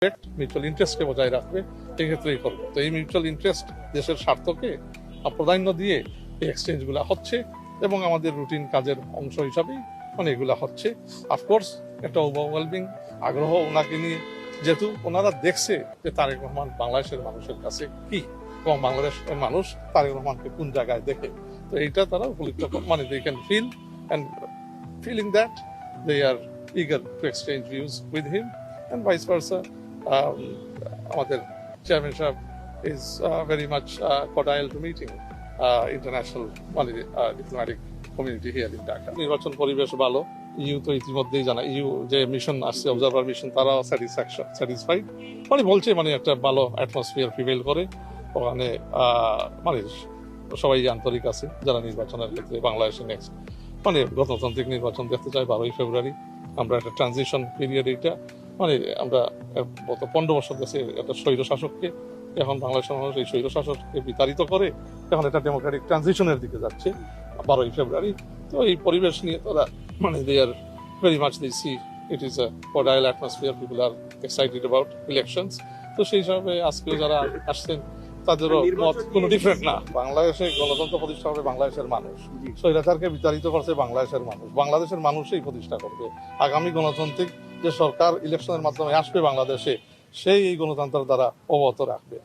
Mutual ইন্টারেস্টকে বজায় রাখবে, সেক্ষেত্রেই করবে। তো এই মিউচুয়াল ইন্টারেস্ট দেশের স্বার্থকে প্রাধান্য দিয়ে এই এক্সচেঞ্জগুলো হচ্ছে এবং আমাদের রুটিন কাজের অংশ হিসাবেই এগুলা হচ্ছে। অফকোর্স একটা ওভারওয়েলমিং আগ্রহ ওনাকে নিয়ে, যেহেতু ওনারা দেখছে যে তারেক রহমান বাংলাদেশের মানুষের কাছে কি এবং বাংলাদেশের মানুষ তারেক রহমানকে কোন জায়গায় দেখে। তো এইটা তারা উপলব্ধ they can feel and feeling that they are eager to exchange views with him and vice versa. আমাদের চেয়ারম্যান সাহেব is very much cordial to meeting international diplomatic community here in Dhaka. নির্বাচন পরিবেশ ভালো, ইউ তো ইতিমধ্যেই জানা, you যে mission আসছে অবজারভার মিশন, তারাও স্যাটিসফাইড, বলছে একটা ভালো অ্যাটমসফিয়ার প্রিভেল করে ওখানে, সবাই আন্তরিক আছে যারা নির্বাচনের ক্ষেত্রে বাংলাদেশে নেক্সট গণতান্ত্রিক নির্বাচন দেখতে চাই 12ই ফেব্রুয়ারি। আমরা একটা ট্রানজিশন পিরিয়ড, এইটা আমরা গত 15 বছর কাছে একটা স্বৈর শাসককে, এখন বাংলাদেশের মানুষ এই স্বৈর শাসককে বিতাড়িত করে এখন একটা ডেমোক্রেটিক ট্রানজিশনের দিকে যাচ্ছে 12ই ফেব্রুয়ারি। তো এই পরিবেশ নিয়ে তারা they are very much they see it is a cordial atmosphere, people are excited about elections. তো সেই হিসাবে আজকেও যারা আসছেন তাদেরও মত কোনো ডিফারেন্ট না। বাংলাদেশে গণতন্ত্র প্রতিষ্ঠা হবে বাংলাদেশের মানুষ, স্বৈরাচারকে বিতাড়িত করছে বাংলাদেশের মানুষ, বাংলাদেশের মানুষই প্রতিষ্ঠা করবে। আগামী গণতান্ত্রিক যে সরকার ইলেকশনের মাধ্যমে আসবে বাংলাদেশে, সেই এই গণতন্ত্রের দ্বারা অবগত রাখবে।